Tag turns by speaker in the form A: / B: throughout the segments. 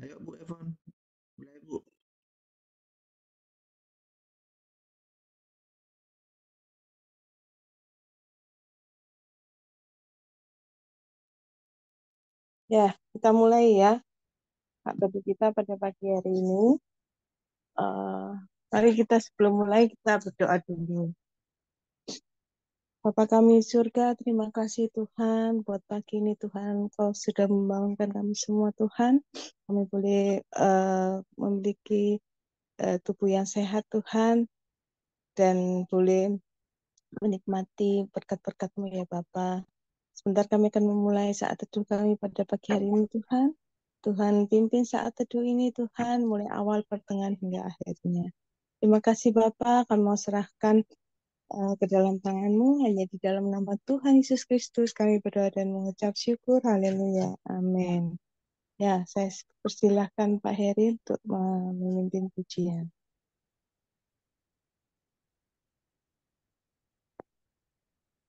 A: Ayo Bu Evon, mulai Bu.
B: Ya, kita mulai ya. Topik kita pada pagi hari ini. Eh, Mari kita sebelum mulai kita berdoa dulu. Bapa kami di surga, terima kasih Tuhan buat pagi ini Tuhan. Kau sudah membangunkan kami semua Tuhan. Kami boleh memiliki tubuh yang sehat Tuhan. Dan boleh menikmati berkat-berkat-Mu ya Bapa. Sebentar kami akan memulai saat teduh kami pada pagi hari ini Tuhan. Tuhan pimpin saat teduh ini Tuhan, mulai awal, pertengahan, hingga akhirnya. Terima kasih Bapa, kami mau serahkan ke dalam tangan-Mu, hanya di dalam nama Tuhan Yesus Kristus kami berdoa dan mengucap syukur. Haleluya. Amin. Ya, saya persilahkan Pak Heri untuk memimpin pujian.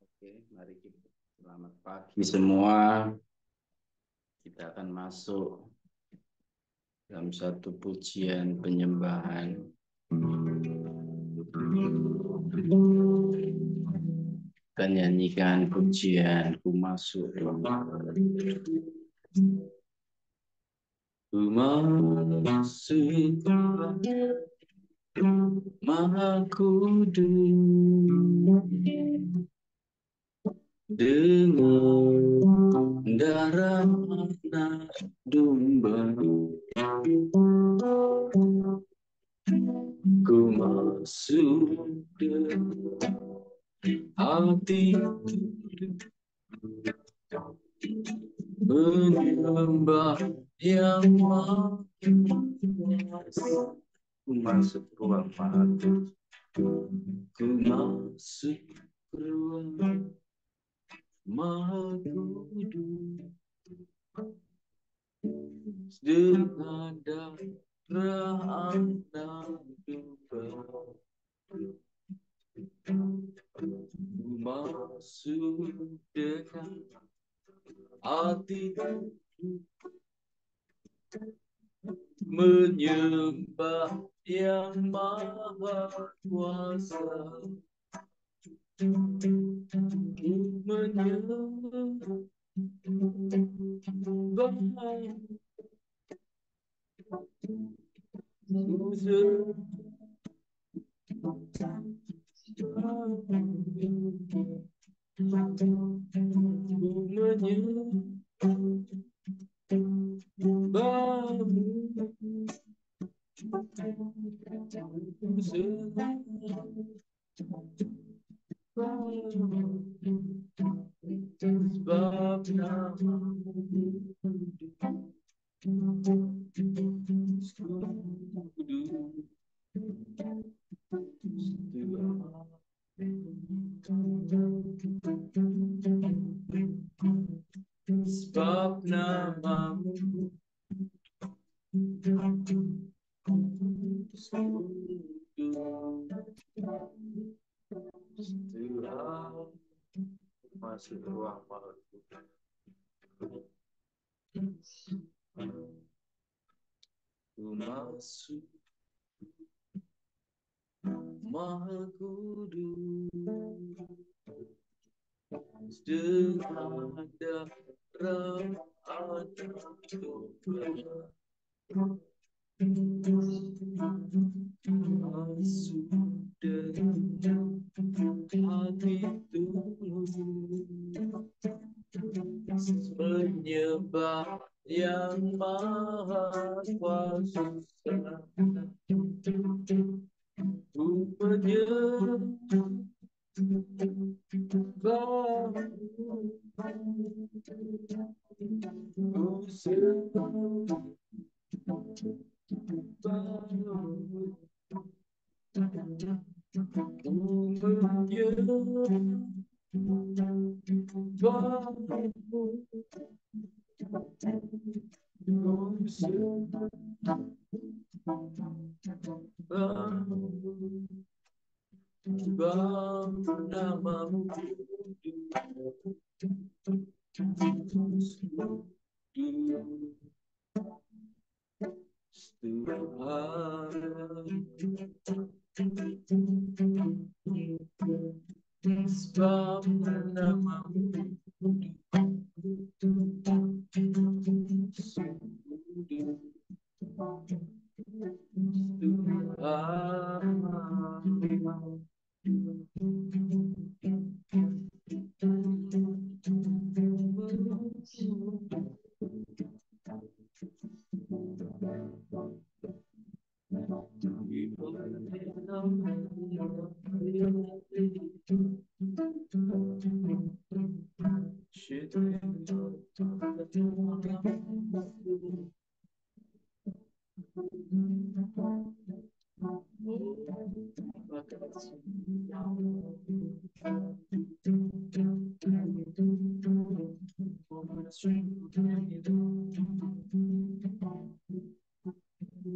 A: Oke, mari kita selamat pagi semua. Kita akan masuk dalam satu pujian penyembahan. Kita nyanyikan pujian Ku Masuk. Ku masuk Maha Kudus dengan darah anak domba. Ku masuk dengan hati menyembah yang maha kuasa. Ku masuk ruang maha kudus. Ku masuk ruang maha kudus dengan darah anak domba. Ku masuk dengan hati menyembah yang maha kuasa. Ku menyembah sebab namamu masuk ruang maha ku masuk maha kudus dengan darah anak domba. Masuk dengan hati tulus menyembah yang maha kuasa. Ku menyembah, ku sembah, ku namamu sebab namamu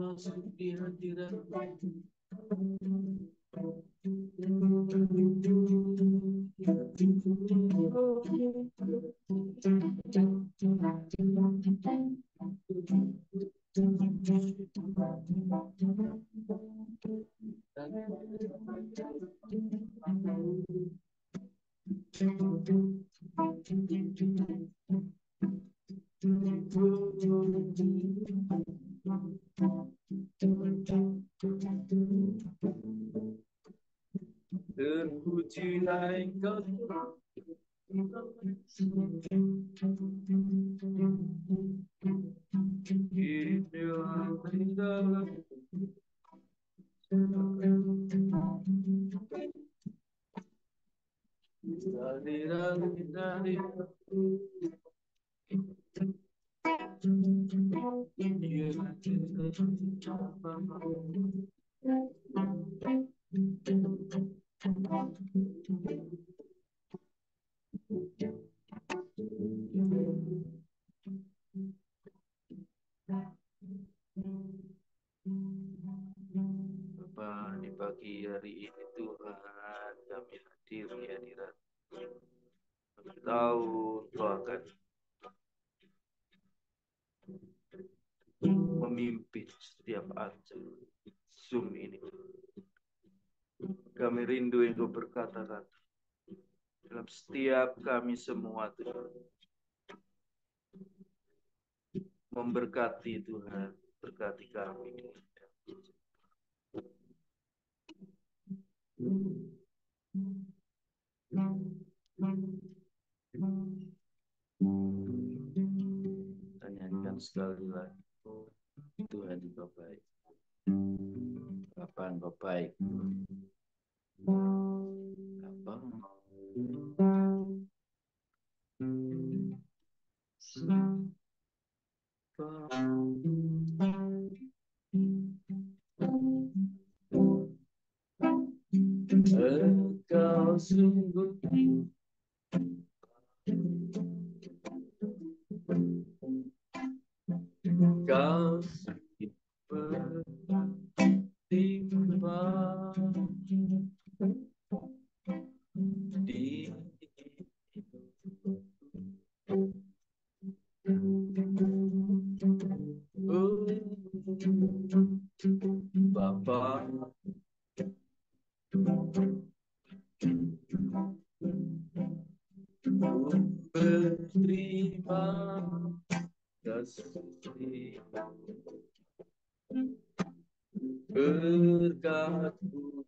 A: masuk di hadirat terpujilah engkau Bapa, di pagi hari ini Tuhan kami hadir di hadirat. Kami tahu Engkau akan memimpin setiap acung Zoom ini. Kami rindu Engkau berkata-kata dalam setiap kami semua Tuhan. Memberkati Tuhan, berkati kami. Tanyakan sekali lagi, Tuhan Engkau baik. Bapa Engkau baik. Bapa Engkau sungguh Kau bertimbang di Bapa berterima kasih berkat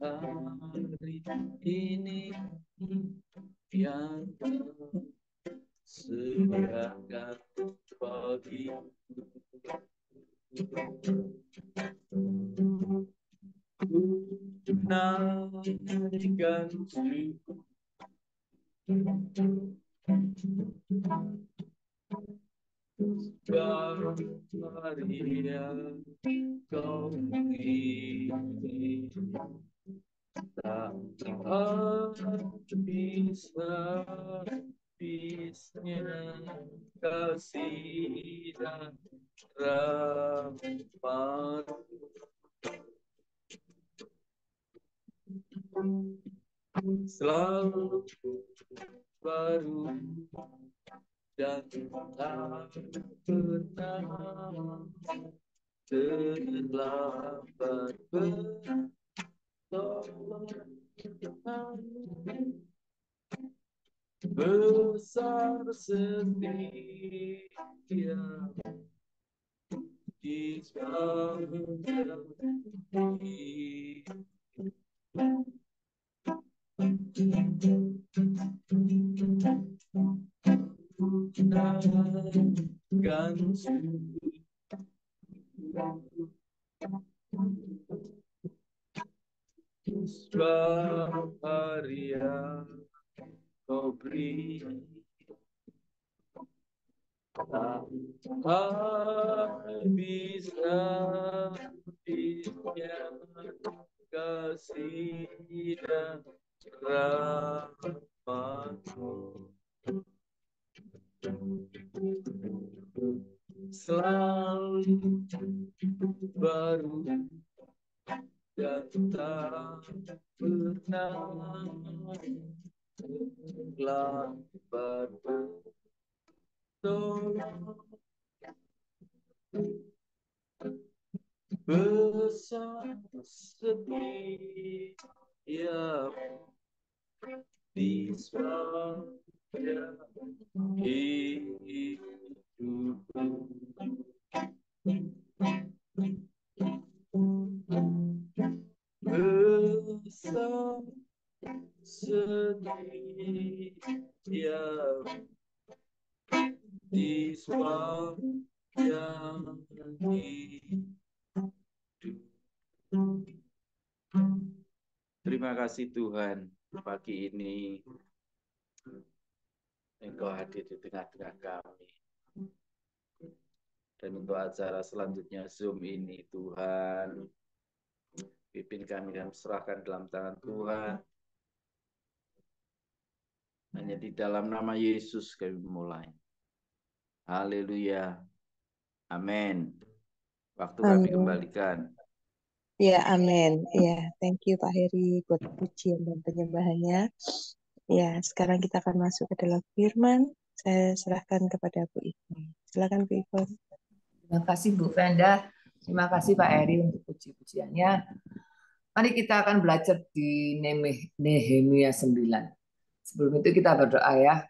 A: hari ini yang Kau sediakan bagiku. Naikkan syukur hari yang Kau beri, tak habisnya kasih dan rahmat. Selalu baru dan tak pernah terlambat bertolong, besar setia di sepanjang hidup. Kan sebab hari yang kau beri tak bisa dinyatakan kasih dan rahmatmu. Selalu baru dan tak pernah terlambat bertolong, besar setia di sepanjang hidupku. Besar setia di sepanjang hidup. Terima kasih Tuhan, pagi ini Engkau hadir di tengah-tengah kami. Dan untuk acara selanjutnya Zoom ini Tuhan, pimpin kami dan serahkan dalam tangan Tuhan. Hanya di dalam nama Yesus kami mulai. Haleluya. Amin. Waktu kami
B: Amin.
A: kembalikan.
B: Ya, amin. Ya, thank you Pak Heri buat pujian dan penyembahannya. Ya, sekarang kita akan masuk ke dalam firman. Saya serahkan kepada Bu Ivon. Silakan Bu Ivon.
C: Terima kasih Bu Venda. Terima kasih Pak Heri untuk puji-pujiannya. Mari kita akan belajar di Nehemia 9. Sebelum itu kita berdoa ya.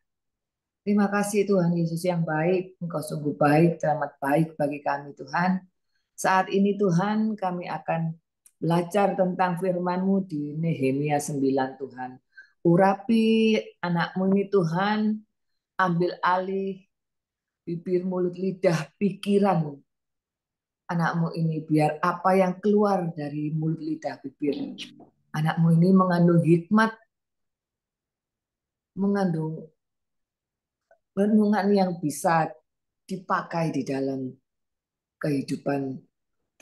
C: Terima kasih Tuhan Yesus yang baik. Engkau sungguh baik, teramat baik bagi kami Tuhan. Saat ini Tuhan kami akan belajar tentang firman-Mu di Nehemia 9 Tuhan. Urapi anak-Mu ini Tuhan. Ambil alih bibir, mulut, lidah, pikiran anak-Mu ini. Biar apa yang keluar dari mulut, lidah, bibir anak-Mu ini mengandung hikmat, mengandung renungan yang bisa dipakai di dalam kehidupan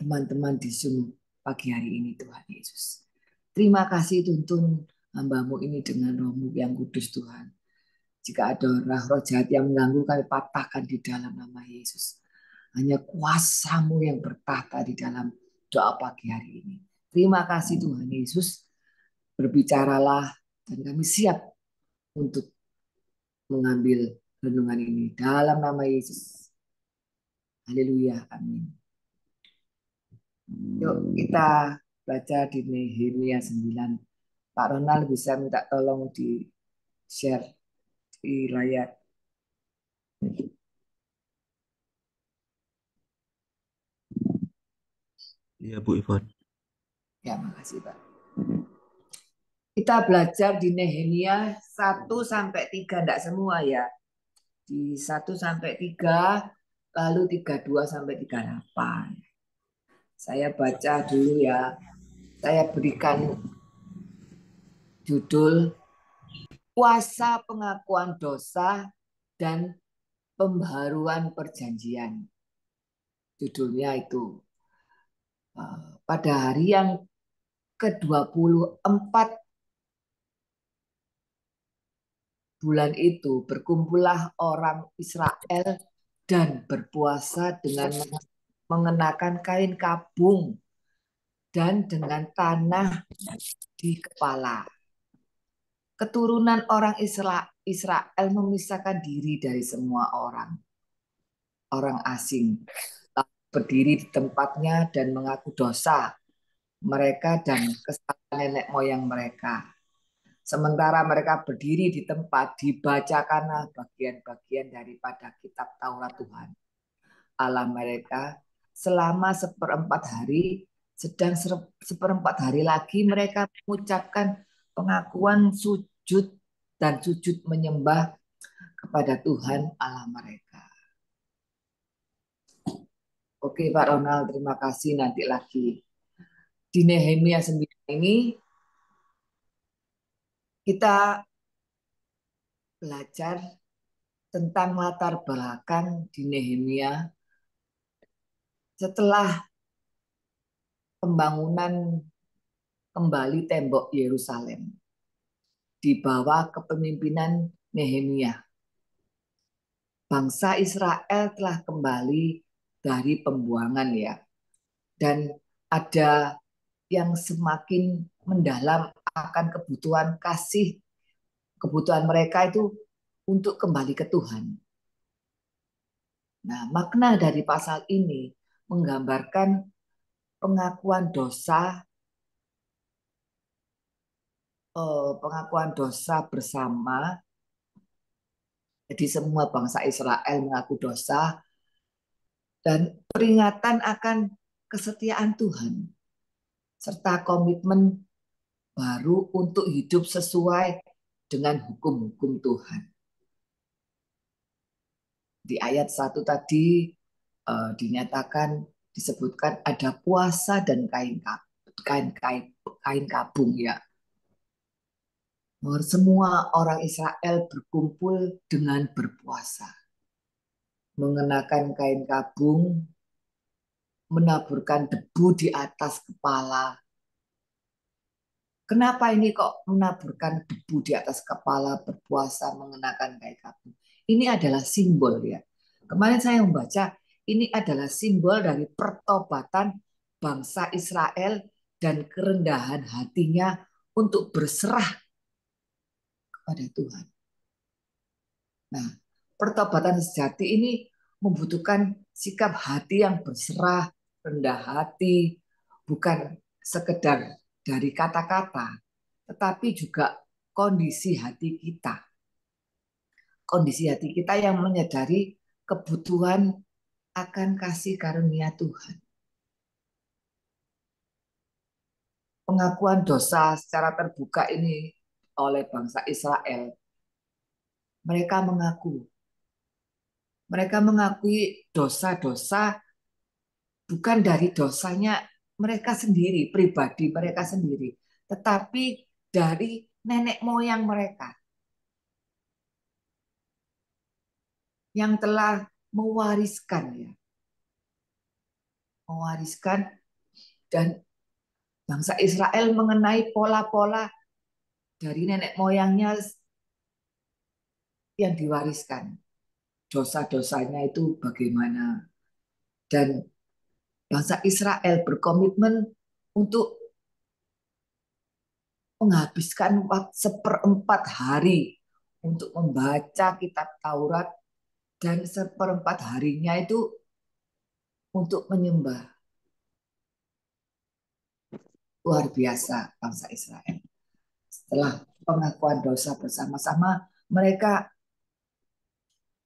C: teman-teman di Zoom pagi hari ini Tuhan Yesus. Terima kasih tuntun hamba-Mu ini dengan Roh-Mu yang kudus Tuhan. Jika ada roh jahat yang mengganggu kami patahkan di dalam nama Yesus. Hanya kuasa-Mu yang bertahta di dalam doa pagi hari ini. Terima kasih Tuhan Yesus. Berbicaralah dan kami siap untuk mengambil renungan ini dalam nama Yesus. Haleluya. Amin. Yuk kita baca di Nehemia 9. Pak Ronald bisa minta tolong di share di layar.
D: Iya Bu Ivon.
C: Ya, makasih Pak. Kita belajar di Nehemia 1 sampai 3, enggak semua ya. Di 1 sampai 3, lalu 32 sampai 38. Saya baca dulu ya. Saya berikan judul Kuasa Pengakuan Dosa dan Pembaharuan Perjanjian. Judulnya itu. Pada hari yang ke-24 bulan itu berkumpullah orang Israel dan berpuasa dengan mengenakan kain kabung dan dengan tanah di kepala. Keturunan orang Israel memisahkan diri dari semua orang asing. berdiri di tempatnya dan mengaku dosa mereka dan kesalahan nenek moyang mereka. Sementara mereka berdiri di tempat, dibacakanlah bagian-bagian daripada kitab Taurat Tuhan Allah mereka selama seperempat hari, sedang seperempat hari lagi mereka mengucapkan pengakuan sujud dan sujud menyembah kepada Tuhan Allah mereka. Oke Pak Ronald, terima kasih. Nanti lagi di Nehemia 9 ini kita belajar tentang latar belakang di Nehemia setelah pembangunan kembali tembok Yerusalem di bawah kepemimpinan Nehemia. Bangsa Israel telah kembali dari pembuangan ya. Dan ada yang semakin mendalam akan kebutuhan kasih, kebutuhan mereka itu untuk kembali ke Tuhan. Nah, makna dari pasal ini menggambarkan pengakuan dosa bersama. Jadi semua bangsa Israel mengaku dosa dan peringatan akan kesetiaan Tuhan serta komitmen baru untuk hidup sesuai dengan hukum-hukum Tuhan. Di ayat 1 tadi dinyatakan disebutkan ada puasa dan kain kabung ya. Semua orang Israel berkumpul dengan berpuasa. Mengenakan kain kabung, menaburkan debu di atas kepala. Kenapa ini kok menaburkan debu di atas kepala, berpuasa, mengenakan kain kabung? Ini adalah simbol ya. Kemarin saya membaca, ini adalah simbol dari pertobatan bangsa Israel dan kerendahan hatinya untuk berserah kepada Tuhan. Nah, pertobatan sejati ini membutuhkan sikap hati yang berserah, rendah hati, bukan sekedar dari kata-kata, tetapi juga kondisi hati kita. Kondisi hati kita yang menyadari kebutuhan akan kasih karunia Tuhan. Pengakuan dosa secara terbuka ini oleh bangsa Israel. Mereka mengakui dosa-dosa bukan dari dosanya mereka sendiri, pribadi mereka sendiri, tetapi dari nenek moyang mereka yang telah mewariskan dan bangsa Israel mengenai pola-pola dari nenek moyangnya yang diwariskan. Dosa-dosanya itu bagaimana. Dan bangsa Israel berkomitmen untuk menghabiskan waktu seperempat hari untuk membaca kitab Taurat dan seperempat harinya itu untuk menyembah. Luar biasa bangsa Israel. Setelah pengakuan dosa bersama-sama, mereka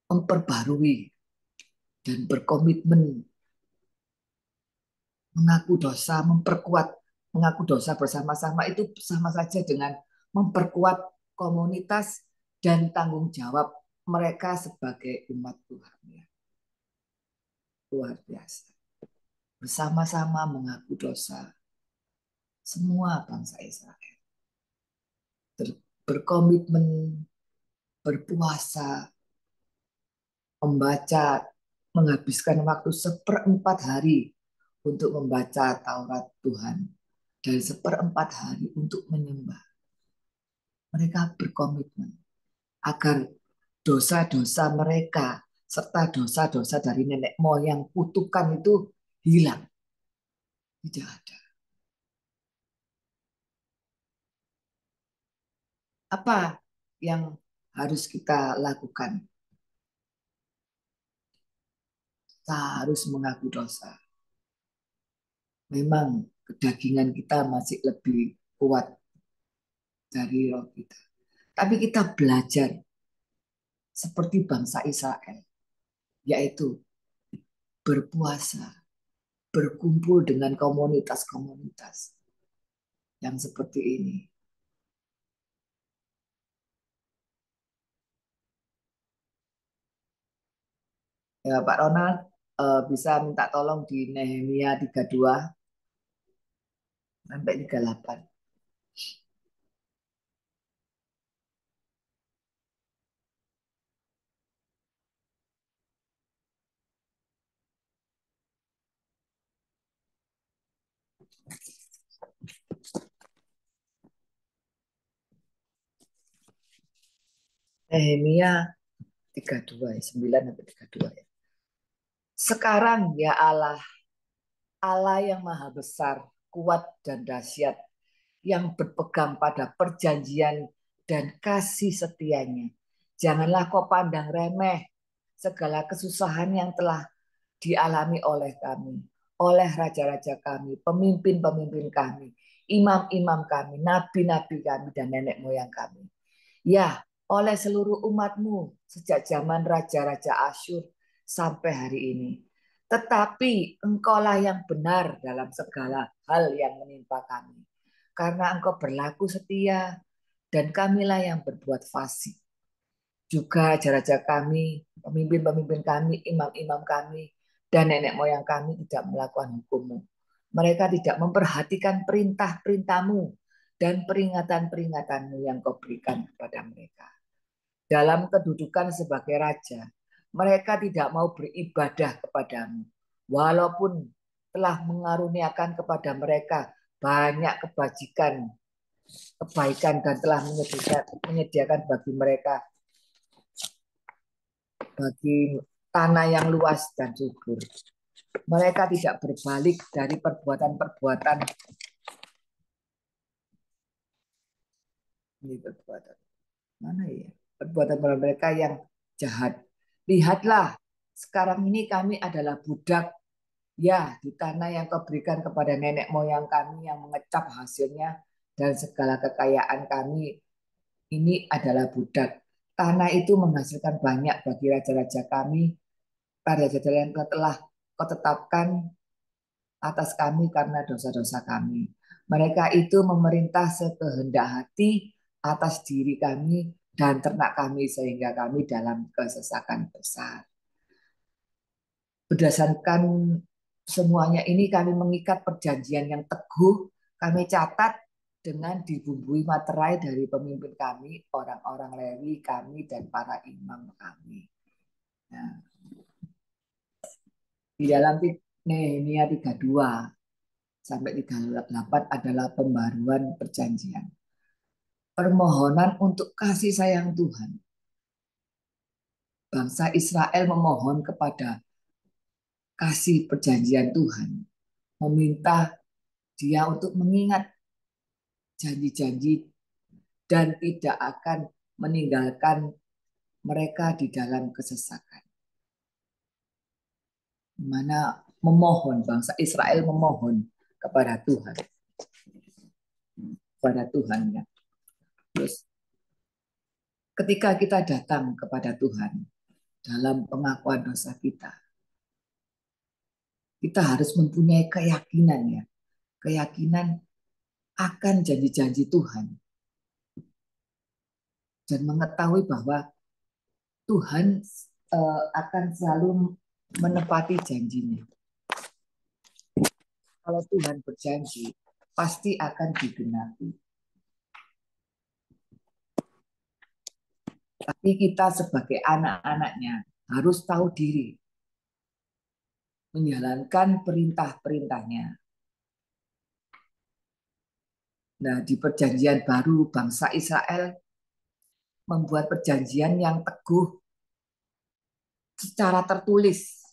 C: memperbarui dan berkomitmen mengaku dosa, memperkuat mengaku dosa bersama-sama itu sama saja dengan memperkuat komunitas dan tanggung jawab mereka sebagai umat Tuhan. Luar biasa. Bersama-sama mengaku dosa. Semua bangsa Israel berkomitmen, berpuasa, membaca, menghabiskan waktu seperempat hari untuk membaca Taurat Tuhan dan seperempat hari untuk menyembah. Mereka berkomitmen agar dosa-dosa mereka serta dosa-dosa dari nenek moyang kutukan itu hilang. Tidak ada. Apa yang harus kita lakukan? harus mengaku dosa. Memang kedagingan kita masih lebih kuat dari roh kita. Tapi kita belajar seperti bangsa Israel, yaitu berpuasa, berkumpul dengan komunitas-komunitas yang seperti ini. Ya, Pak Ronald, bisa minta tolong di Nehemia 32 sampai 38. Nehemia 32, 9 sampai 32 ya. Sekarang ya Allah, Allah yang maha besar, kuat dan dahsyat, yang berpegang pada perjanjian dan kasih setianya. Janganlah kau pandang remeh segala kesusahan yang telah dialami oleh kami, oleh raja-raja kami, pemimpin-pemimpin kami, imam-imam kami, nabi-nabi kami, dan nenek moyang kami. Ya, oleh seluruh umatmu sejak zaman raja-raja Asyur sampai hari ini. Tetapi engkaulah yang benar dalam segala hal yang menimpa kami. Karena engkau berlaku setia dan kamilah yang berbuat fasik. Juga raja-raja kami, pemimpin-pemimpin kami, imam-imam kami, dan nenek moyang kami tidak melakukan hukum-Mu. Mereka tidak memperhatikan perintah-perintah-Mu dan peringatan-peringatan-Mu yang Kau berikan kepada mereka. Dalam kedudukan sebagai raja, mereka tidak mau beribadah kepadamu, walaupun telah mengaruniakan kepada mereka banyak kebaikan dan telah menyediakan bagi mereka bagi tanah yang luas dan subur. Mereka tidak berbalik dari perbuatan-perbuatan ini perbuatan mana ya? Perbuatan mereka yang jahat. Lihatlah, sekarang ini kami adalah budak ya di tanah yang Kau berikan kepada nenek moyang kami yang mengecap hasilnya dan segala kekayaan kami ini adalah budak. Tanah itu menghasilkan banyak bagi raja-raja kami, raja-raja yang telah Kau tetapkan atas kami karena dosa-dosa kami. Mereka itu memerintah sekehendak hati atas diri kami dan ternak kami sehingga kami dalam kesesakan besar. Berdasarkan semuanya ini kami mengikat perjanjian yang teguh, kami catat dengan dibumbui materai dari pemimpin kami, orang-orang Lewi kami dan para imam kami. Nah, di dalam Nehemia 32 sampai 38 adalah pembaruan perjanjian. Permohonan untuk kasih sayang Tuhan. Bangsa Israel memohon kepada kasih perjanjian Tuhan. Meminta dia untuk mengingat janji-janji dan tidak akan meninggalkan mereka di dalam kesesakan. Mana memohon, bangsa Israel memohon kepada Tuhan. Kepada Tuhan ya. Terus ketika kita datang kepada Tuhan dalam pengakuan dosa kita harus mempunyai keyakinan ya. Keyakinan akan janji-janji Tuhan. Dan mengetahui bahwa Tuhan akan selalu menepati janjinya. Kalau Tuhan berjanji, pasti akan digenapi. Tapi kita sebagai anak-anaknya harus tahu diri. Menjalankan perintah-perintahnya. Nah, di perjanjian baru bangsa Israel membuat perjanjian yang teguh secara tertulis.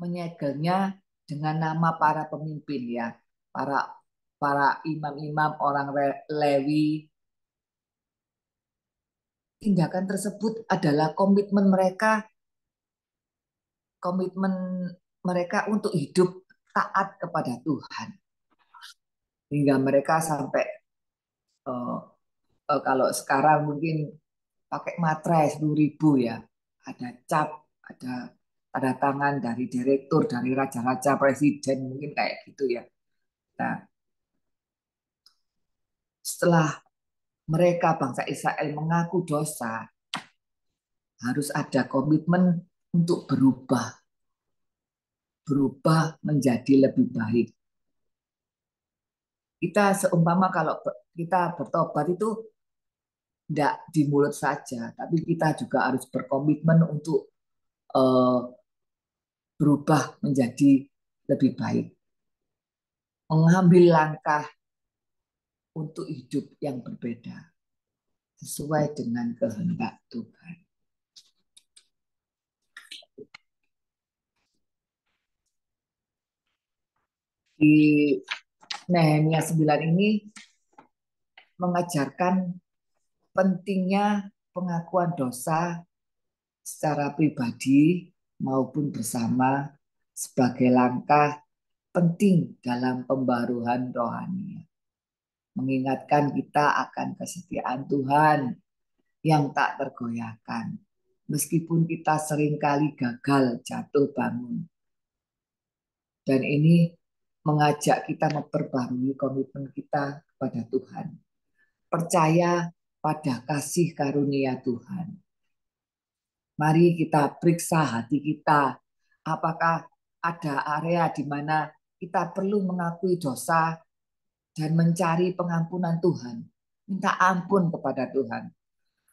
C: Menyegelnya dengan nama para pemimpin ya. Para imam-imam orang Lewi. Tindakan tersebut adalah komitmen mereka komitmen mereka untuk hidup taat kepada Tuhan. Hingga mereka sampai kalau sekarang mungkin pakai materai 10.000 ya. Ada cap, ada tanda tangan dari direktur, dari raja-raja, presiden, mungkin kayak gitu ya. Nah, setelah mereka bangsa Israel mengaku dosa, harus ada komitmen untuk berubah menjadi lebih baik. Kita seumpama kalau kita bertobat itu tidak di mulut saja, tapi kita juga harus berkomitmen untuk berubah menjadi lebih baik. Mengambil langkah untuk hidup yang berbeda sesuai dengan kehendak Tuhan. Di Nehemia 9 ini mengajarkan pentingnya pengakuan dosa secara pribadi maupun bersama sebagai langkah penting dalam pembaruan rohani. Mengingatkan kita akan kesetiaan Tuhan yang tak tergoyahkan. Meskipun kita seringkali gagal jatuh bangun. Dan ini mengajak kita memperbarui komitmen kita kepada Tuhan. Percaya pada kasih karunia Tuhan. Mari kita periksa hati kita. Apakah ada area di mana kita perlu mengakui dosa dan mencari pengampunan Tuhan. Minta ampun kepada Tuhan.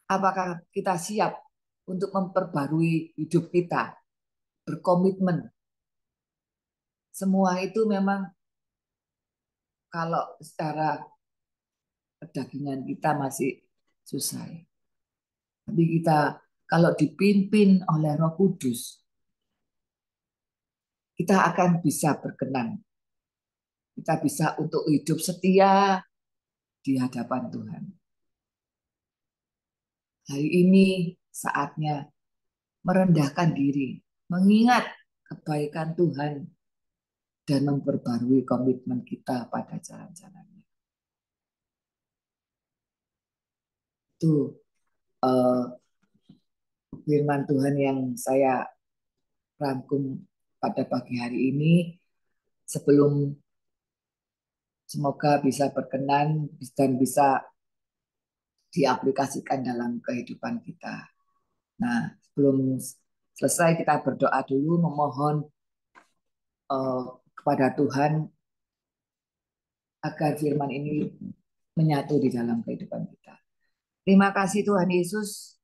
C: Apakah kita siap untuk memperbarui hidup kita? Berkomitmen. Semua itu memang kalau secara kedagingan kita masih susah. Tapi kita kalau dipimpin oleh Roh Kudus, kita akan bisa berkenan. Kita bisa untuk hidup setia di hadapan Tuhan. Hari ini saatnya merendahkan diri, mengingat kebaikan Tuhan, dan memperbarui komitmen kita pada jalan-jalannya. Itu firman Tuhan yang saya rangkum pada pagi hari ini. Sebelum semoga bisa berkenan dan bisa diaplikasikan dalam kehidupan kita. Nah, sebelum selesai kita berdoa dulu memohon kepada Tuhan agar firman ini menyatu di dalam kehidupan kita. Terima kasih Tuhan Yesus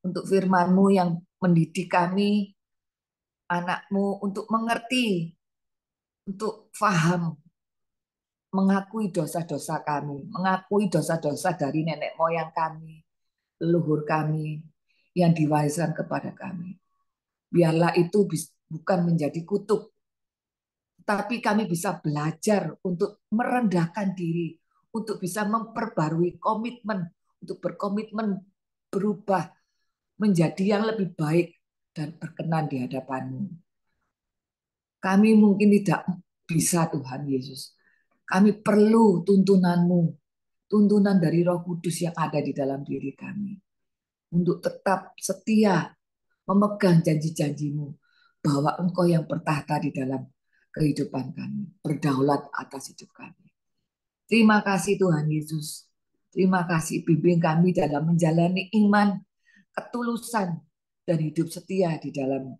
C: untuk firman-Mu yang mendidik kami, anak-Mu, untuk mengerti, untuk paham, mengakui dosa-dosa kami, mengakui dosa-dosa dari nenek moyang kami, leluhur kami, yang diwariskan kepada kami. Biarlah itu bukan menjadi kutuk, tapi kami bisa belajar untuk merendahkan diri, untuk bisa memperbarui komitmen, untuk berkomitmen berubah menjadi yang lebih baik dan berkenan di hadapan-Mu. Kami mungkin tidak bisa Tuhan Yesus. Kami perlu tuntunan-Mu, tuntunan dari Roh Kudus yang ada di dalam diri kami. Untuk tetap setia memegang janji-janji-Mu bahwa Engkau yang bertahta di dalam kehidupan kami, berdaulat atas hidup kami. Terima kasih Tuhan Yesus. Terima kasih bimbing kami dalam menjalani iman, ketulusan, dan hidup setia di dalam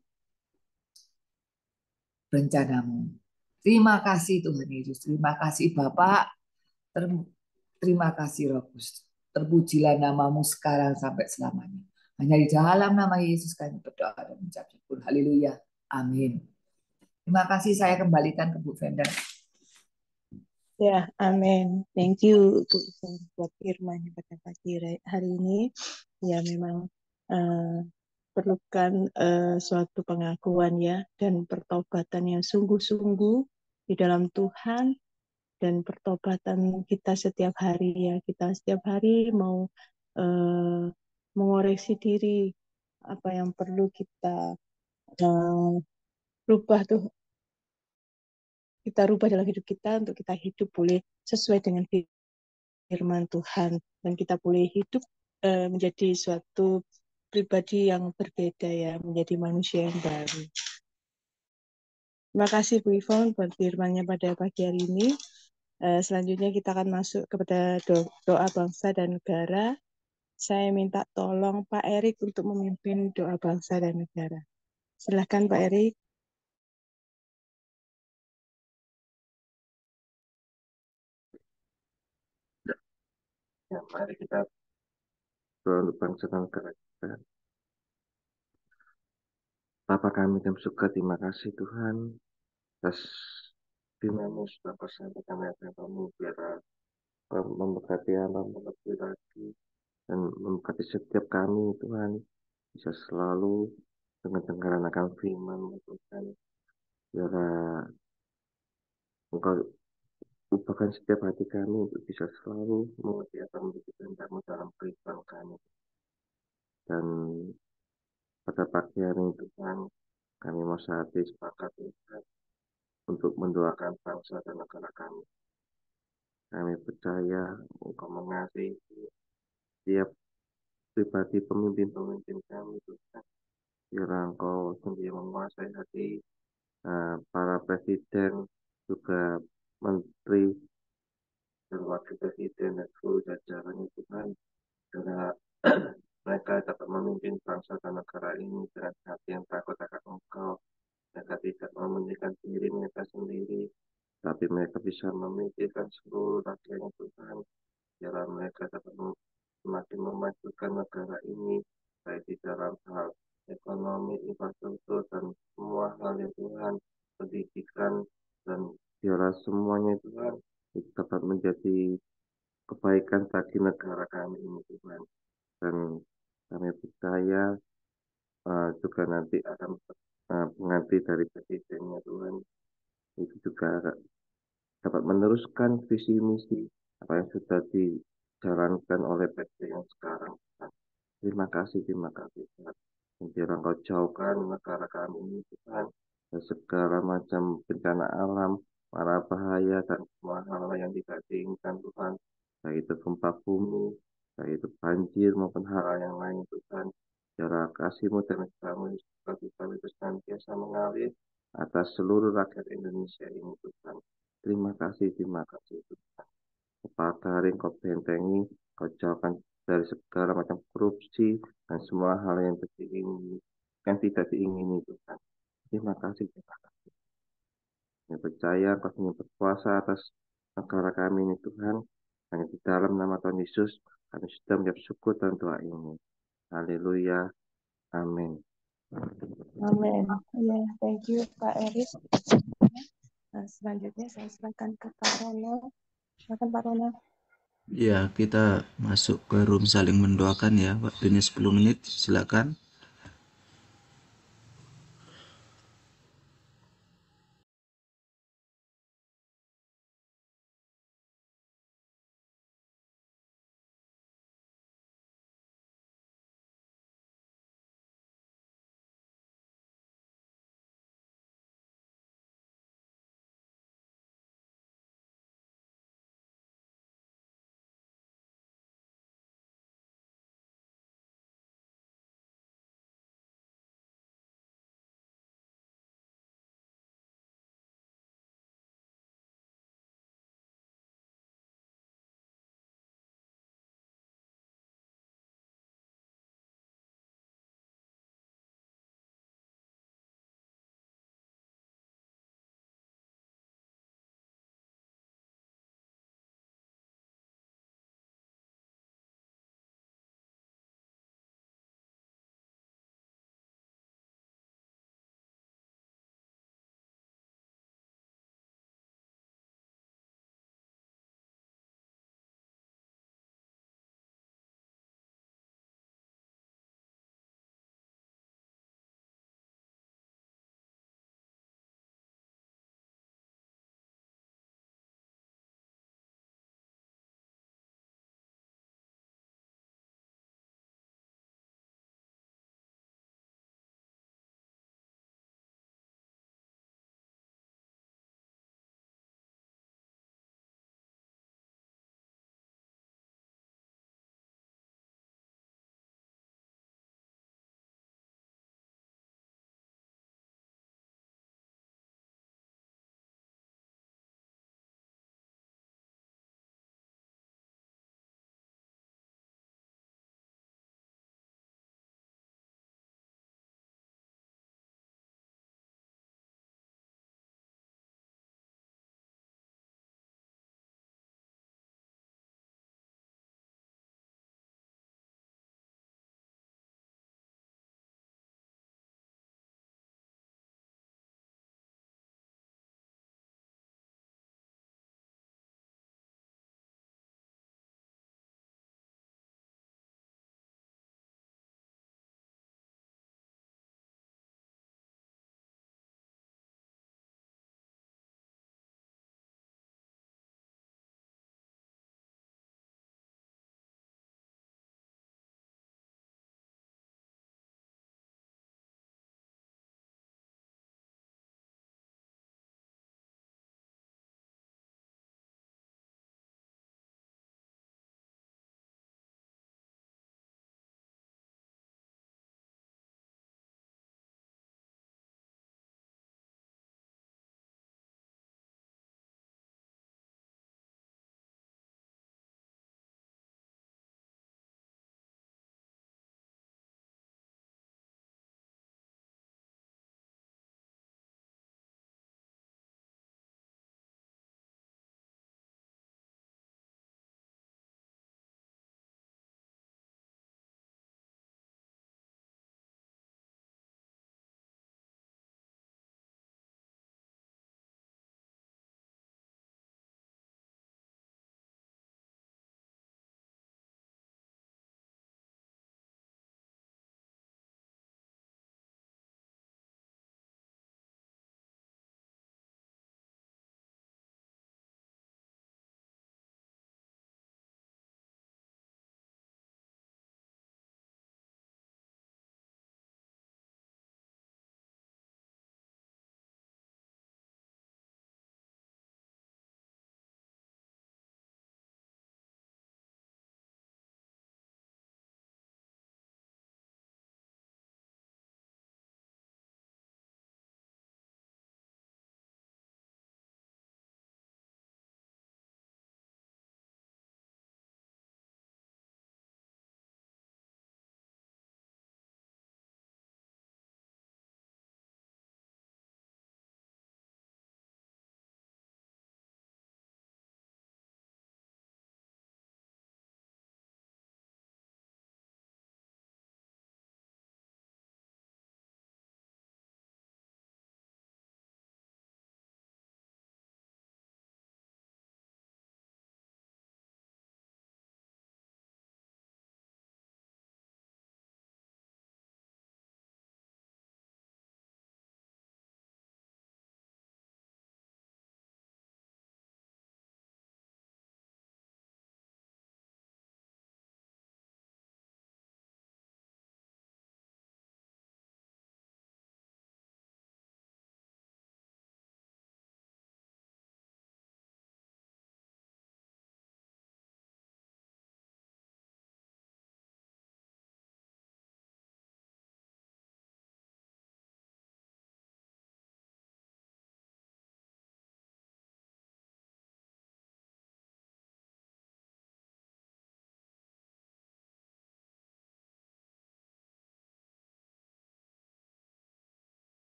C: rencana-Mu. Terima kasih Tuhan Yesus. Terima kasih Bapak. Terima kasih Roh Kudus. Terpujilah nama-Mu sekarang sampai selamanya. Hanya di dalam nama Yesus kami berdoa dan mengucap syukur. Haleluya. Amin. Terima kasih, saya kembalikan ke Bu Venda.
B: Ya, amin. Thank you Bu Isan buat firman pada pagi hari ini. Ya, memang perlukan suatu pengakuan ya dan pertobatan yang sungguh-sungguh di dalam Tuhan, dan pertobatan kita setiap hari ya. Kita setiap hari mau mengoreksi diri, apa yang perlu kita eh, rubah tuh, kita rubah dalam hidup kita untuk kita hidup boleh sesuai dengan firman Tuhan, dan kita boleh hidup menjadi suatu pribadi yang berbeda ya, menjadi manusia yang baru. Terima kasih Bu Ivon buat firman-Nya pada pagi hari ini. Selanjutnya kita akan masuk kepada doa bangsa dan negara. Saya minta tolong Pak Erik untuk memimpin doa bangsa dan negara. Silakan Pak Erik.
A: Ya, mari kita berdoa untuk bangsa dan negara kita. Bapa kami dalam surga, terima kasih Tuhan atas firman-Mu sudah persampaikan ayat kamu, biar memberkati alam, memberkati lagi, dan memberkati setiap kami Tuhan, bisa selalu dengar-dengaran akan firman-Mu Tuhan, biar Engkau ubahkan setiap hati kami untuk bisa selalu mengerti apa yang menjadi kehendak-Mu dalam kehidupan kami. Dan pada pagi hari ini Tuhan, kami mau sehati sepakat Tuhan untuk mendoakan bangsa dan negara kami. Kami percaya Engkau mengasihi setiap pribadi pemimpin-pemimpin kami Tuhan. Biar Engkau sendiri menguasai hati para presiden, juga menteri dan wakil presiden dan seluruh jajarannya Tuhan. Karena mereka dapat memimpin bangsa dan negara ini dengan hati yang takut akan Engkau. Mereka tidak mementingkan diri mereka sendiri, tapi mereka bisa memikirkan seluruh rakyatnya Tuhan. Biar mereka dapat semakin memajukan negara ini, baik di dalam hal ekonomi, infrastruktur, dan semua hal yang Tuhan, pendidikan, dan biarlah semuanya Tuhan itu dapat menjadi kebaikan bagi negara kami ini Tuhan. Dan kami percaya juga nanti akan pengganti dari presidennya Tuhan itu juga dapat meneruskan visi misi apa yang sudah dijalankan oleh presiden yang sekarang. Terima kasih Tuhan. Biar Engkau jauhkan negara kami ini Tuhan dari segala macam bencana alam, mara bahaya, dan semua hal yang tidak diinginkan Tuhan, baik itu gempa bumi, baik itu banjir maupun hal yang lain Tuhan. Biar kasih-Mu dan kamu itu senantiasa mengalir atas seluruh rakyat Indonesia ini Tuhan. Terima kasih Tuhan. Kepada hari Engkau bentengi, Kau jauhkan dari segala macam korupsi dan semua hal yang tidak diingini Tuhan. Terima kasih Tuhan. Kami percaya Kau hanya berkuasa atas negara kami ini Tuhan. Hanya di dalam nama Tuhan Yesus kami sudah menjawab syukur dan doa ini. Haleluya. Amin.
B: Amin. Ya, thank you Pak Erik. Nah, selanjutnya saya silakan ke Pak Ronald. Silakan Pak Ronald.
D: Ya, kita masuk ke room saling mendoakan ya. Waktunya 10 menit, silakan.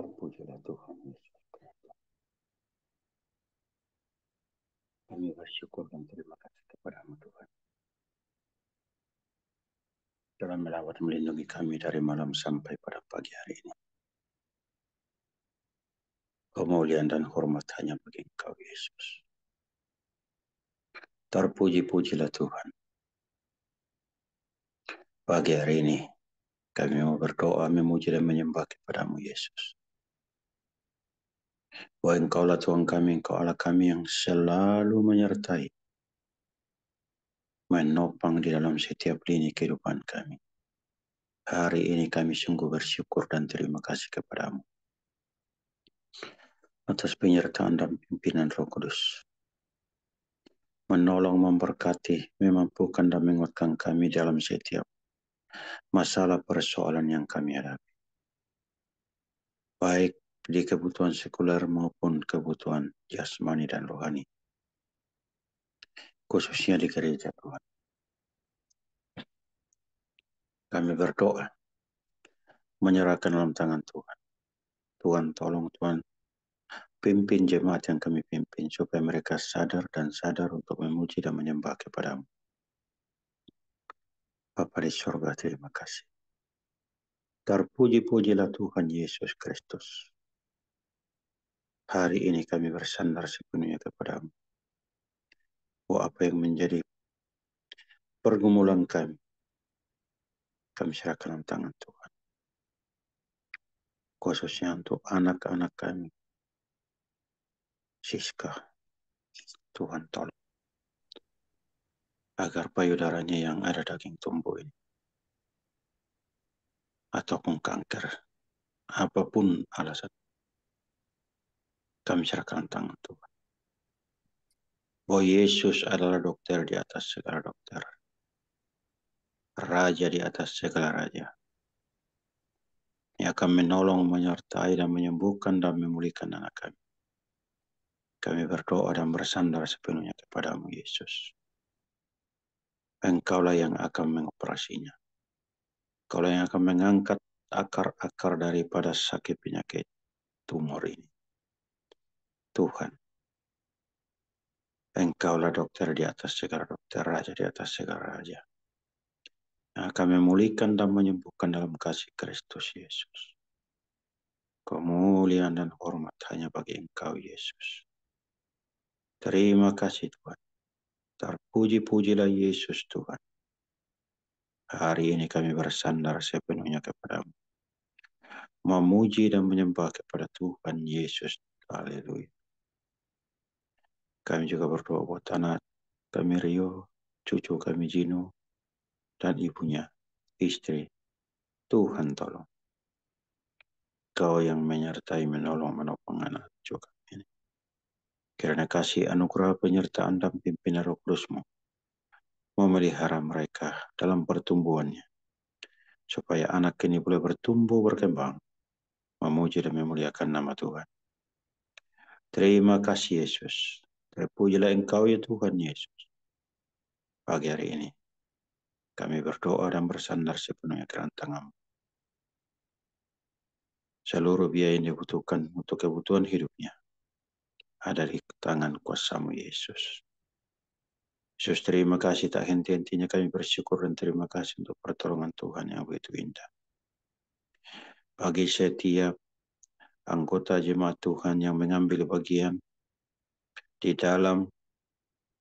E: Terpujilah Tuhan Yesus. Kami bersyukur dan terima kasih kepada-Mu Tuhan. Dalam melawat melindungi kami dari malam sampai pada pagi hari ini. Kemuliaan dan hormat hanya bagi Engkau Yesus. Terpuji-pujilah Tuhan. Pagi hari ini kami mau berdoa, memuji dan menyembah kepada-Mu Yesus. Bahwa Engkaulah Tuhan kami, Engkau Allah kami yang selalu menyertai, menopang di dalam setiap lini kehidupan kami. Hari ini kami sungguh bersyukur dan terima kasih kepada-Mu atas penyertaan dan pimpinan Roh Kudus. Menolong, memberkati, memampukan dan menguatkan kami dalam setiap masalah persoalan yang kami hadapi. Baik di kebutuhan sekuler maupun kebutuhan jasmani dan rohani. Khususnya di gereja Tuhan. Kami berdoa, menyerahkan dalam tangan Tuhan. Tuhan tolong, Tuhan pimpin jemaat yang kami pimpin supaya mereka sadar untuk memuji dan menyembah kepada-Mu. Bapa di surga, terima kasih. Terpuji-pujilah Tuhan Yesus Kristus. Hari ini kami bersandar sepenuhnya kepada-Mu. Bahwa apa yang menjadi pergumulan kami serahkan dalam tangan Tuhan. Khususnya untuk anak-anak kami, Siska, Tuhan tolong. Agar payudaranya yang ada daging tumbuh ini, ataupun kanker, apapun alasan, kami serahkan tangan Tuhan. Bahwa Yesus adalah dokter di atas segala dokter, Raja di atas segala raja, yang akan menolong, menyertai, dan menyembuhkan dan memulihkan anak kami. Kami berdoa dan bersandar sepenuhnya kepada-Mu Yesus. Engkaulah yang akan mengoperasinya. Engkaulah yang akan mengangkat akar-akar daripada sakit penyakit tumor ini. Tuhan, Engkaulah dokter di atas segala dokter, Raja di atas segala raja, yang akan memulihkan dan menyembuhkan dalam kasih Kristus Yesus. Kemuliaan dan hormat hanya bagi Engkau Yesus. Terima kasih Tuhan. Terpuji-pujilah Yesus Tuhan. Hari ini kami bersandar sepenuhnya kepada-Mu, memuji dan menyembah kepada Tuhan Yesus. Haleluya. Kami juga berdoa buat anak kami Rio, cucu kami Jino, dan ibunya, istri. Tuhan tolong. Kau yang menyertai, menolong, menopang anak cucu kami ini. Kiranya kasih anugerah penyertaan dan pimpinan Roh Kudus-Mu memelihara mereka dalam pertumbuhannya, supaya anak ini boleh bertumbuh, berkembang, memuji dan memuliakan nama Tuhan. Terima kasih Yesus. Terpujilah Engkau ya Tuhan Yesus. Pagi hari ini kami berdoa dan bersandar sepenuhnya ke dalam tangan-Mu. Seluruh biaya yang dibutuhkan untuk kebutuhan hidupnya ada di tangan kuasa-Mu Yesus. Yesus, terima kasih tak henti-hentinya kami bersyukur dan terima kasih untuk pertolongan Tuhan yang begitu indah. Bagi setiap anggota jemaat Tuhan yang mengambil bagian di dalam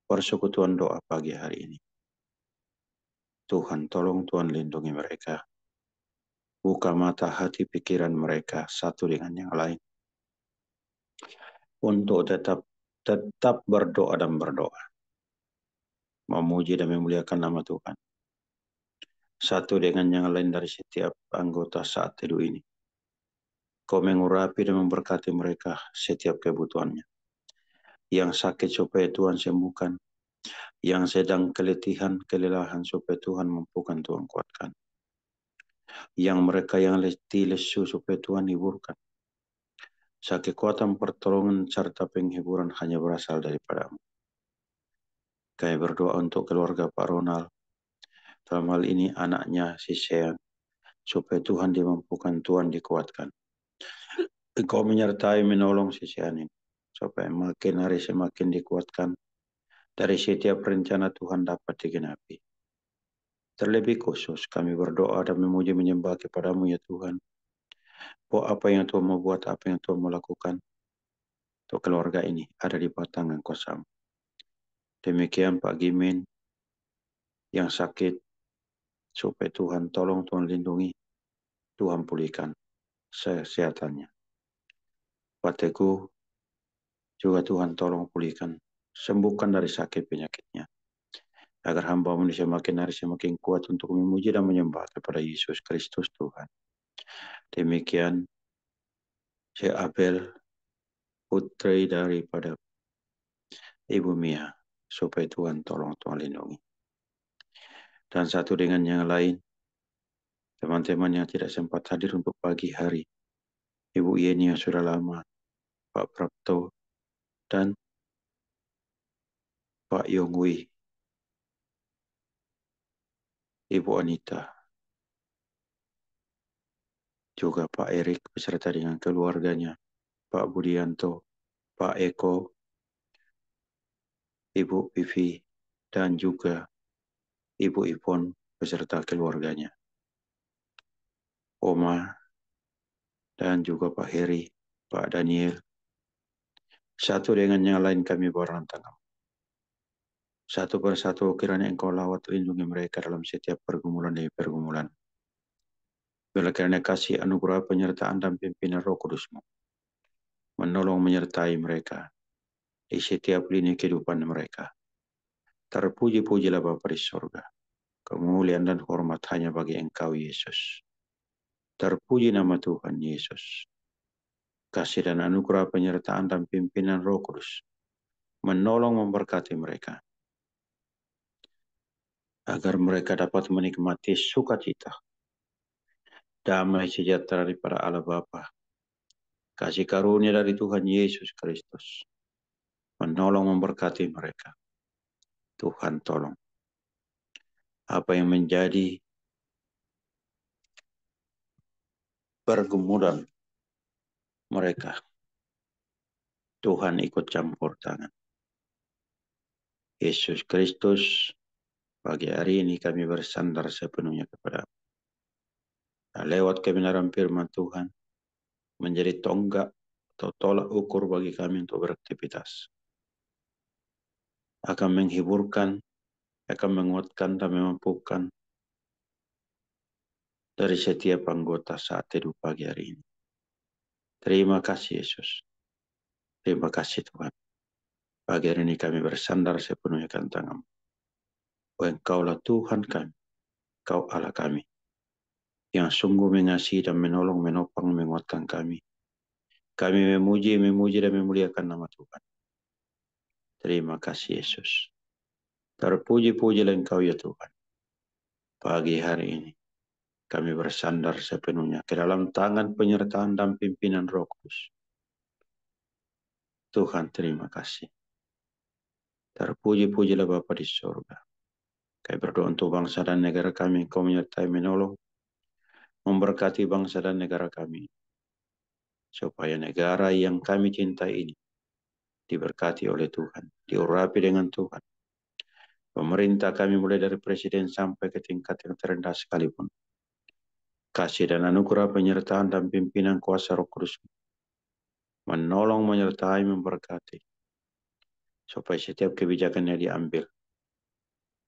E: persekutuan doa pagi hari ini. Tuhan tolong, Tuhan lindungi mereka. Buka mata hati pikiran mereka satu dengan yang lain. Untuk tetap berdoa dan berdoa. Memuji dan memuliakan nama Tuhan. Satu dengan yang lain dari setiap anggota saat teduh ini. Kau mengurapi dan memberkati mereka setiap kebutuhannya. Yang sakit supaya Tuhan sembuhkan. Yang sedang keletihan, kelelahan supaya Tuhan mampukan, Tuhan kuatkan. Yang mereka yang letih, lesu supaya Tuhan hiburkan. Kekuatan pertolongan serta penghiburan hanya berasal daripada-Mu. Kami berdoa untuk keluarga Pak Ronald. Dalam hal ini anaknya si Sean. Supaya Tuhan dimampukan, Tuhan dikuatkan. Engkau menyertai menolong sisian ini, supaya makin hari semakin dikuatkan dari setiap rencana Tuhan dapat digenapi. Terlebih khusus kami berdoa dan memuji menyembah kepadamu ya Tuhan. Bahwa apa yang Tuhan mau buat, apa yang Tuhan mau lakukan untuk keluarga ini ada di bawah tangan kuasa-Mu. Demikian Pak Gimin yang sakit, supaya Tuhan tolong, Tuhan lindungi, Tuhan pulihkan kesehatannya. Pak Teguh juga Tuhan tolong pulihkan, sembuhkan dari sakit penyakitnya. Agar hamba manusia makin hari semakin kuat untuk memuji dan menyembah kepada Yesus Kristus Tuhan. Demikian Syekh Abel, putri daripada Ibu Mia, supaya Tuhan tolong, Tuhan lindungi. Dan satu dengan yang lain, teman-teman yang tidak sempat hadir untuk pagi hari, Ibu Yeni yang sudah lama, Pak Prapto, dan Pak Yongwi, Ibu Anita, juga Pak Erik beserta dengan keluarganya, Pak Budianto, Pak Eko, Ibu Vivi, dan juga Ibu Ipon beserta keluarganya, Oma, dan juga Pak Heri, Pak Daniel. Satu dengan yang lain kami berantang. Satu persatu kiranya Engkau lawat lindungi mereka dalam setiap pergumulan demi pergumulan. Bila kiranya kasih anugerah penyertaan dan pimpinan Roh Kudus-Mu menolong menyertai mereka di setiap lini kehidupan mereka. Terpuji-pujilah Bapa di surga. Kemuliaan dan hormat hanya bagi Engkau, Yesus. Terpuji nama Tuhan Yesus. Kasih dan anugerah penyertaan dan pimpinan Roh Kudus menolong memberkati mereka, agar mereka dapat menikmati sukacita, damai sejahtera daripada Allah Bapa, kasih karunia dari Tuhan Yesus Kristus, menolong memberkati mereka. Tuhan tolong. Apa yang menjadi pergumulan mereka, Tuhan ikut campur tangan. Yesus Kristus, pagi hari ini kami bersandar sepenuhnya kepada lewat kebenaran firman Tuhan, menjadi tonggak atau tolak ukur bagi kami untuk beraktivitas. Akan menghiburkan, akan menguatkan dan memampukan dari setiap anggota saat teduh pagi hari ini. Terima kasih Yesus. Terima kasih Tuhan. Pagi hari ini kami bersandar sepenuhnya ke tangan-Mu. Engkaulah Tuhan kami, Engkau Allah kami, yang sungguh mengasihi dan menolong, menopang, menguatkan kami. Kami memuji dan memuliakan nama Tuhan. Terima kasih Yesus. Terpuji-pujilah Engkau ya Tuhan. Pagi hari ini kami bersandar sepenuhnya ke dalam tangan penyertaan dan pimpinan Roh Kudus. Tuhan terima kasih. Terpuji-pujilah Bapa di surga. Kami berdoa untuk bangsa dan negara kami, Engkau menyertai menolong, memberkati bangsa dan negara kami, supaya negara yang kami cintai ini diberkati oleh Tuhan, diurapi dengan Tuhan. Pemerintah kami mulai dari presiden sampai ke tingkat yang terendah sekalipun, kasih dan anugerah penyertaan dan pimpinan kuasa Roh Kudus menolong, menyertai, memberkati, supaya setiap kebijakan yang diambil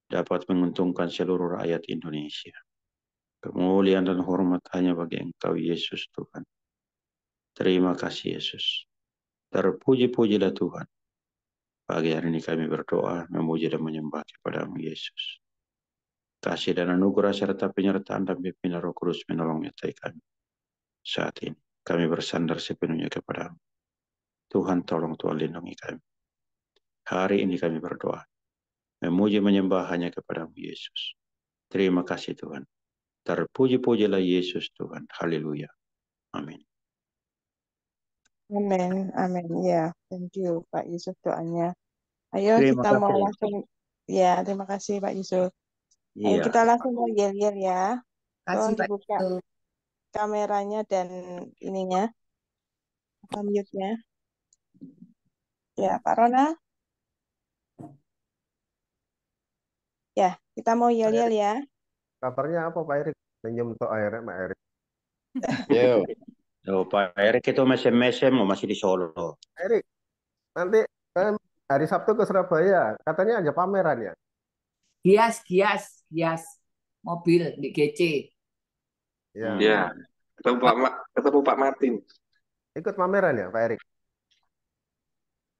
E: dapat menguntungkan seluruh rakyat Indonesia. Kemuliaan dan hormat hanya bagi Engkau Yesus Tuhan. Terima kasih Yesus. Terpuji-pujilah Tuhan. Pagi hari ini kami berdoa, memuji dan menyembah kepada-Mu Yesus. Kasih dan anugerah serta penyertaan dan pimpinan Roh Kudus menolong menyertai kami. Saat ini kami bersandar sepenuhnya kepada-Mu. Tuhan tolong, Tuhan lindungi kami. Hari ini kami berdoa, memuji menyembah hanya kepada-Mu Yesus. Terima kasih Tuhan. Terpuji-pujilah Yesus Tuhan. Haleluya. Amin.
B: Amin, amin. Ya, thank you Pak Yusuf doanya. Ayo
E: Terima
B: kita mau
E: kasih.
B: langsung, ya terima kasih Pak Yusuf. Ayo
E: Iya.
B: kita langsung mau yel-yel ya.
C: Kasih
B: Tolong
C: Pak
B: dibuka
C: Yusuf.
B: kameranya dan ininya. mute-nya. Ya, Pak Ronald. Ya, kita mau yel-yel ya.
F: Kabarnya apa Pak Erik? Senyum tuh airnya Pak Erik.
E: Yo. Yo, Pak Erik itu mesem-mesem masih di Solo.
F: Erik, nanti kan hari Sabtu ke Surabaya, katanya ada pameran ya?
C: Hias mobil di GC.
F: Ya.
G: Ya, ketemu Pak Martin.
F: Ikut pameran ya Pak Erik?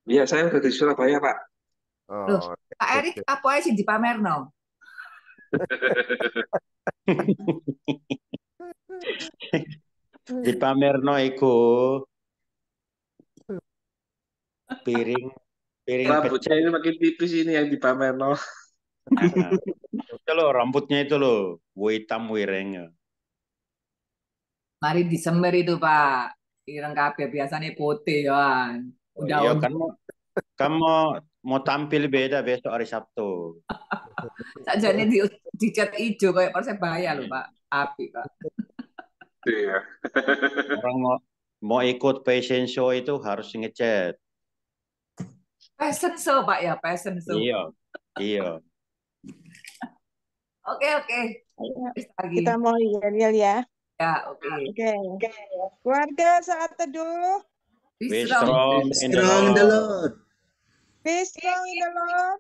G: Iya, saya udah di Surabaya, Pak.
C: Loh,
F: Oh,
C: Pak Erik apa aja di pamerno?
E: Di pamerno iku piring
G: Rambutnya
E: pecah.
G: ini makin tipis ini yang di Pamerno.
E: Nah, itu loh rambutnya itu loh, hitam wireng.
C: Mari disemer itu Pak. Ireng kabeh biasanya putih kan.
E: Oh,
C: Udah
E: iya kan kamu mau tampil beda besok hari Sabtu.
C: sajane dicat ijo kayak Persebaya loh Pak. Api Pak.
G: Iya.
E: Orang mau ikut fashion show itu harus ngecat.
C: Fashion show Pak ya, fashion show.
E: Iya, iya.
C: Oke.
B: Ayo,
C: Wis lagi.
B: kita mau yel-yel ya.
C: Ya, oke.
B: Oke. Keluarga saat teduh.
E: Be
C: Be
E: strong in the
D: Strong in the
E: Lord.
D: Lord.
B: Be strong in the Lord.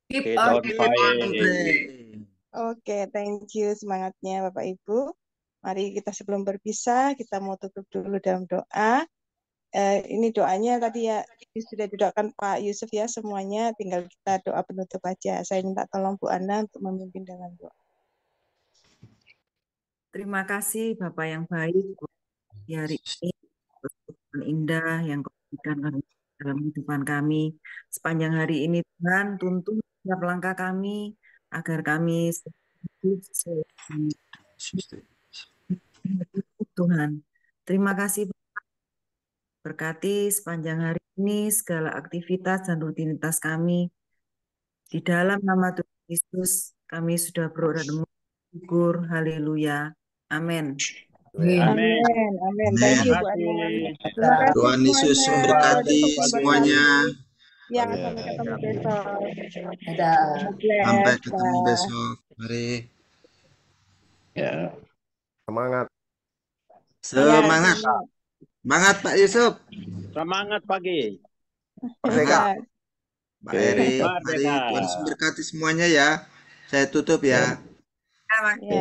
C: Keep
E: Keep
C: on
E: on fighting.
D: Pray.
B: Oke, thank you semangatnya Bapak Ibu. Mari kita sebelum berpisah, kita mau tutup dulu dalam doa. Ini doanya tadi ya sudah didoakan Pak Yusuf ya semuanya. Tinggal kita doa penutup aja. Saya minta tolong Bu Ana untuk memimpin dengan doa.
H: Terima kasih Bapak yang baik di hari ini, Tuhan indah yang Kau berikan dalam kehidupan kami. Sepanjang hari ini Tuhan, tuntun setiap langkah kami agar kami hidup sesuai dengan Tuhan. Terima kasih berkati sepanjang hari ini segala aktivitas dan rutinitas kami. Di dalam nama Tuhan Yesus kami sudah berdoa dan bersyukur. Haleluya. Amin.
E: Amin.
B: Amin. Thank you Bu Ana. Terima kasih
D: Tuhan Yesus
B: semuanya.
D: memberkati
B: Tuhan
D: semuanya.
B: Ya, sampai ketemu besok.
C: Dadah.
D: Sampai ketemu besok. Mari.
E: Ya.
F: semangat.
D: Semangat. Semangat Pak Yusuf.
E: Semangat pagi.
F: Merdeka.
D: Pak Eri, mari
E: Merdeka.
D: Tuhan Yesus memberkati semuanya ya. Saya tutup ya.
B: Ya.